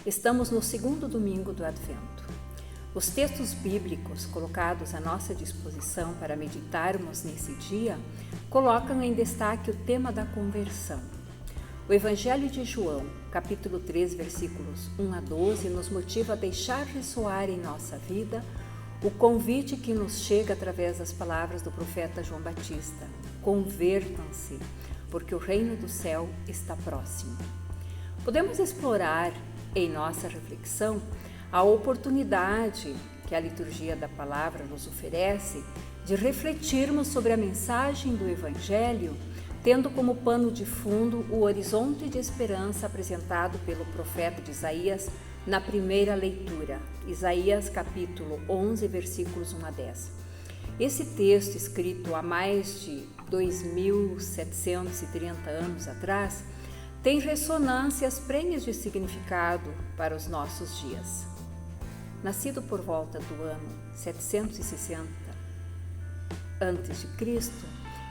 Estamos no segundo domingo do Advento. Os textos bíblicos colocados à nossa disposição para meditarmos nesse dia colocam em destaque o tema da conversão. O Evangelho de João, capítulo 3, versículos 1 a 12, nos motiva a deixar ressoar em nossa vida o convite que nos chega através das palavras do profeta João Batista: convertam-se, porque o reino do céu está próximo. Podemos explorar em nossa reflexão a oportunidade que a liturgia da palavra nos oferece de refletirmos sobre a mensagem do Evangelho, tendo como pano de fundo o horizonte de esperança apresentado pelo profeta de Isaías na primeira leitura, Isaías capítulo 11, versículos 1 a 10. Esse texto, escrito há mais de 2.730 anos atrás, tem ressonâncias prenhas de significado para os nossos dias. Nascido por volta do ano 760 a.C.,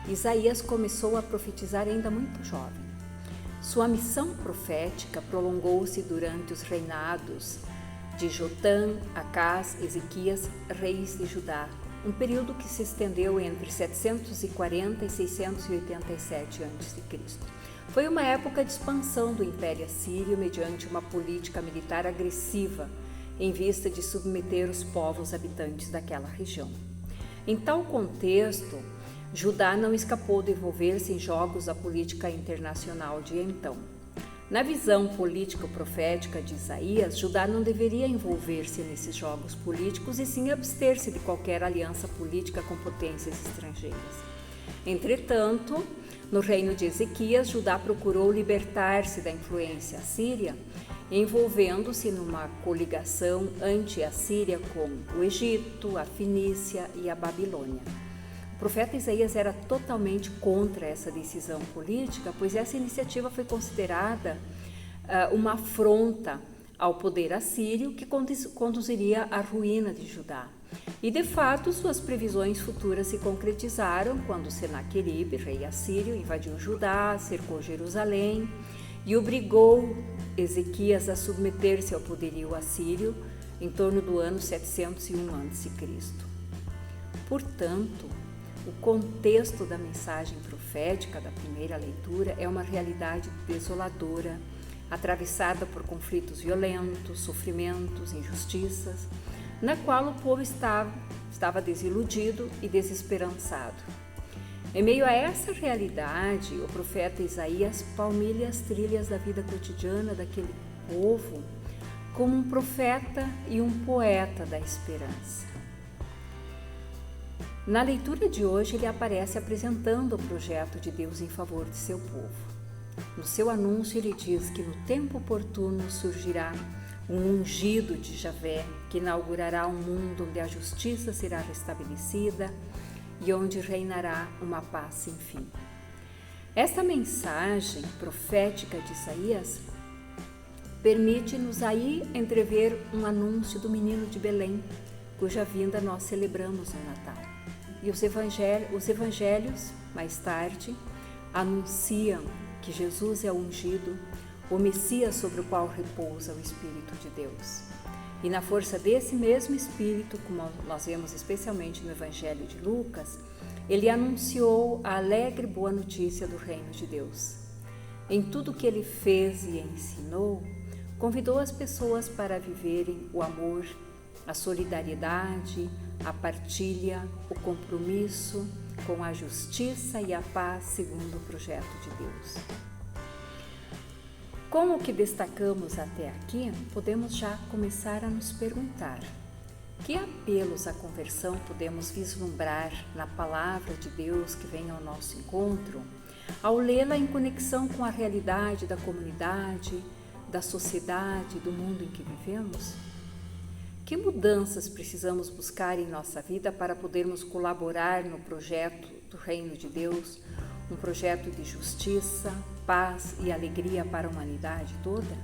Isaías começou a profetizar ainda muito jovem. Sua missão profética prolongou-se durante os reinados de Jotã, Acás, Ezequias, reis de Judá, um período que se estendeu entre 740 e 687 a.C. Foi uma época de expansão do Império Assírio mediante uma política militar agressiva em vista de submeter os povos habitantes daquela região. Em tal contexto, Judá não escapou de envolver-se em jogos da política internacional de então. Na visão político-profética de Isaías, Judá não deveria envolver-se nesses jogos políticos e sim abster-se de qualquer aliança política com potências estrangeiras. Entretanto, no reino de Ezequias, Judá procurou libertar-se da influência assíria, envolvendo-se numa coligação anti-assíria com o Egito, a Fenícia e a Babilônia. O profeta Isaías era totalmente contra essa decisão política, pois essa iniciativa foi considerada uma afronta ao poder assírio que conduziria à ruína de Judá. E, de fato, suas previsões futuras se concretizaram quando Senaqueribe, rei assírio, invadiu Judá, cercou Jerusalém e obrigou Ezequias a submeter-se ao poderio assírio em torno do ano 701 a.C. Portanto, o contexto da mensagem profética da primeira leitura é uma realidade desoladora, atravessada por conflitos violentos, sofrimentos, injustiças, na qual o povo estava desiludido e desesperançado. Em meio a essa realidade, o profeta Isaías palmilha as trilhas da vida cotidiana daquele povo como um profeta e um poeta da esperança. Na leitura de hoje, ele aparece apresentando o projeto de Deus em favor de seu povo. No seu anúncio, ele diz que no tempo oportuno surgirá um ungido de Javé, que inaugurará um mundo onde a justiça será restabelecida e onde reinará uma paz sem fim. Esta mensagem profética de Isaías permite-nos aí entrever um anúncio do menino de Belém, cuja vinda nós celebramos no Natal. E os evangelhos, mais tarde, anunciam que Jesus é o ungido, o Messias sobre o qual repousa o Espírito de Deus. E na força desse mesmo Espírito, como nós vemos especialmente no Evangelho de Lucas, ele anunciou a alegre boa notícia do reino de Deus. Em tudo que ele fez e ensinou, convidou as pessoas para viverem o amor, a solidariedade, a partilha, o compromisso com a justiça e a paz segundo o projeto de Deus. Com o que destacamos até aqui, podemos já começar a nos perguntar: que apelos à conversão podemos vislumbrar na palavra de Deus que vem ao nosso encontro, ao lê-la em conexão com a realidade da comunidade, da sociedade, do mundo em que vivemos? Que mudanças precisamos buscar em nossa vida para podermos colaborar no projeto do Reino de Deus, um projeto de justiça, paz e alegria para a humanidade toda?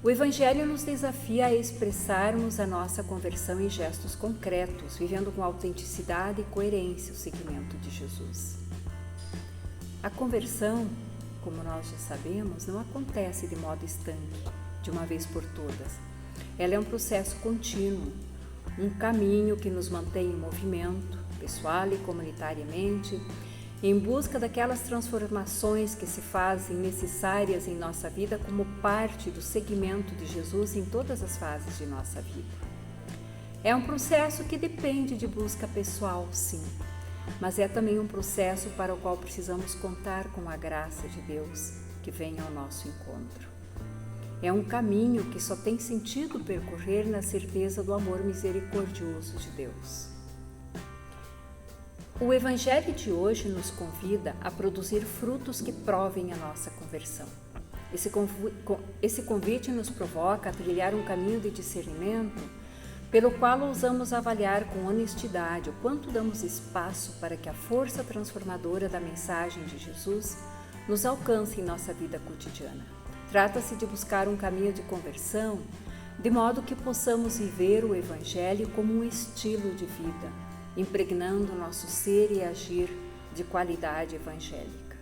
O Evangelho nos desafia a expressarmos a nossa conversão em gestos concretos, vivendo com autenticidade e coerência o seguimento de Jesus. A conversão, como nós já sabemos, não acontece de modo estanque, de uma vez por todas. Ela é um processo contínuo, um caminho que nos mantém em movimento, pessoal e comunitariamente, em busca daquelas transformações que se fazem necessárias em nossa vida como parte do seguimento de Jesus em todas as fases de nossa vida. É um processo que depende de busca pessoal, sim, mas é também um processo para o qual precisamos contar com a graça de Deus que vem ao nosso encontro. É um caminho que só tem sentido percorrer na certeza do amor misericordioso de Deus. O Evangelho de hoje nos convida a produzir frutos que provem a nossa conversão. Esse convite nos provoca a trilhar um caminho de discernimento pelo qual ousamos avaliar com honestidade o quanto damos espaço para que a força transformadora da mensagem de Jesus nos alcance em nossa vida cotidiana. Trata-se de buscar um caminho de conversão, de modo que possamos viver o Evangelho como um estilo de vida, impregnando nosso ser e agir de qualidade evangélica.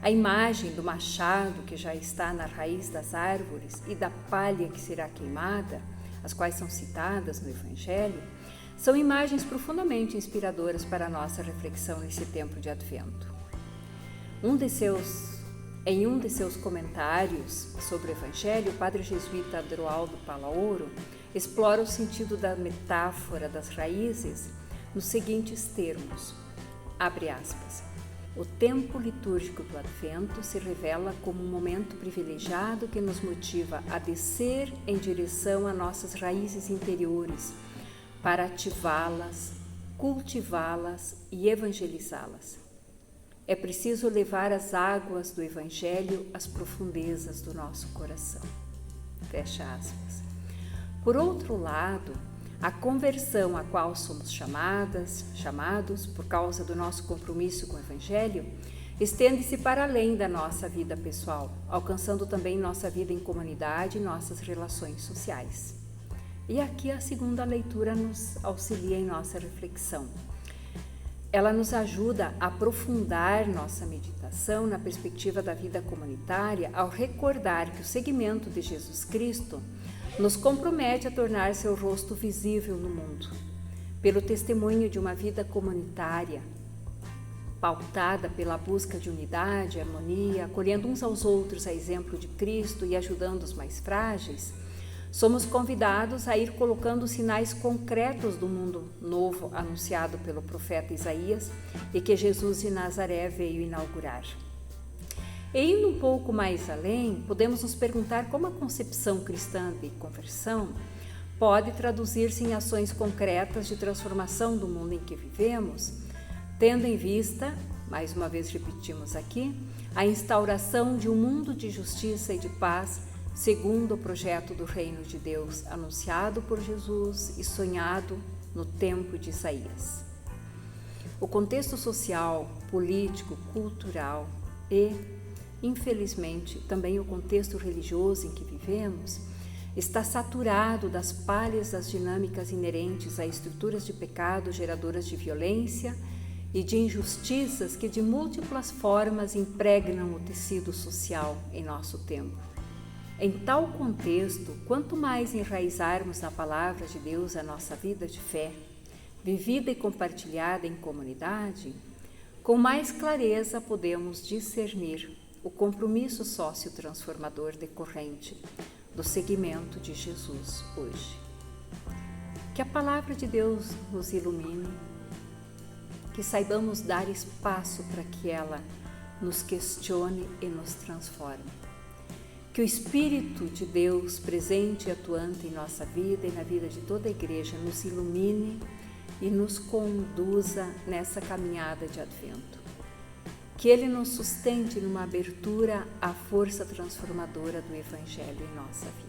A imagem do machado que já está na raiz das árvores e da palha que será queimada, as quais são citadas no Evangelho, são imagens profundamente inspiradoras para a nossa reflexão nesse tempo de Advento. Em um de seus comentários sobre o Evangelho, o padre jesuíta Adroaldo Palaoro explora o sentido da metáfora das raízes nos seguintes termos, abre aspas, o tempo litúrgico do Advento se revela como um momento privilegiado que nos motiva a descer em direção a nossas raízes interiores, para ativá-las, cultivá-las e evangelizá-las. É preciso levar as águas do Evangelho às profundezas do nosso coração. Fecha aspas. Por outro lado, a conversão a qual somos chamados por causa do nosso compromisso com o Evangelho, estende-se para além da nossa vida pessoal, alcançando também nossa vida em comunidade e nossas relações sociais. E aqui a segunda leitura nos auxilia em nossa reflexão. Ela nos ajuda a aprofundar nossa meditação na perspectiva da vida comunitária ao recordar que o seguimento de Jesus Cristo nos compromete a tornar seu rosto visível no mundo, pelo testemunho de uma vida comunitária, pautada pela busca de unidade, harmonia, acolhendo uns aos outros a exemplo de Cristo e ajudando os mais frágeis. Somos convidados a ir colocando sinais concretos do mundo novo anunciado pelo profeta Isaías e que Jesus de Nazaré veio inaugurar. E indo um pouco mais além, podemos nos perguntar como a concepção cristã de conversão pode traduzir-se em ações concretas de transformação do mundo em que vivemos, tendo em vista, mais uma vez repetimos aqui, a instauração de um mundo de justiça e de paz segundo o projeto do Reino de Deus anunciado por Jesus e sonhado no tempo de Isaías. O contexto social, político, cultural e, infelizmente, também o contexto religioso em que vivemos está saturado das palhas das dinâmicas inerentes a estruturas de pecado geradoras de violência e de injustiças que de múltiplas formas impregnam o tecido social em nosso tempo. Em tal contexto, quanto mais enraizarmos na palavra de Deus a nossa vida de fé, vivida e compartilhada em comunidade, com mais clareza podemos discernir o compromisso sócio-transformador decorrente do seguimento de Jesus hoje. Que a palavra de Deus nos ilumine, que saibamos dar espaço para que ela nos questione e nos transforme. Que o Espírito de Deus presente e atuante em nossa vida e na vida de toda a Igreja nos ilumine e nos conduza nessa caminhada de Advento. Que Ele nos sustente numa abertura à força transformadora do Evangelho em nossa vida.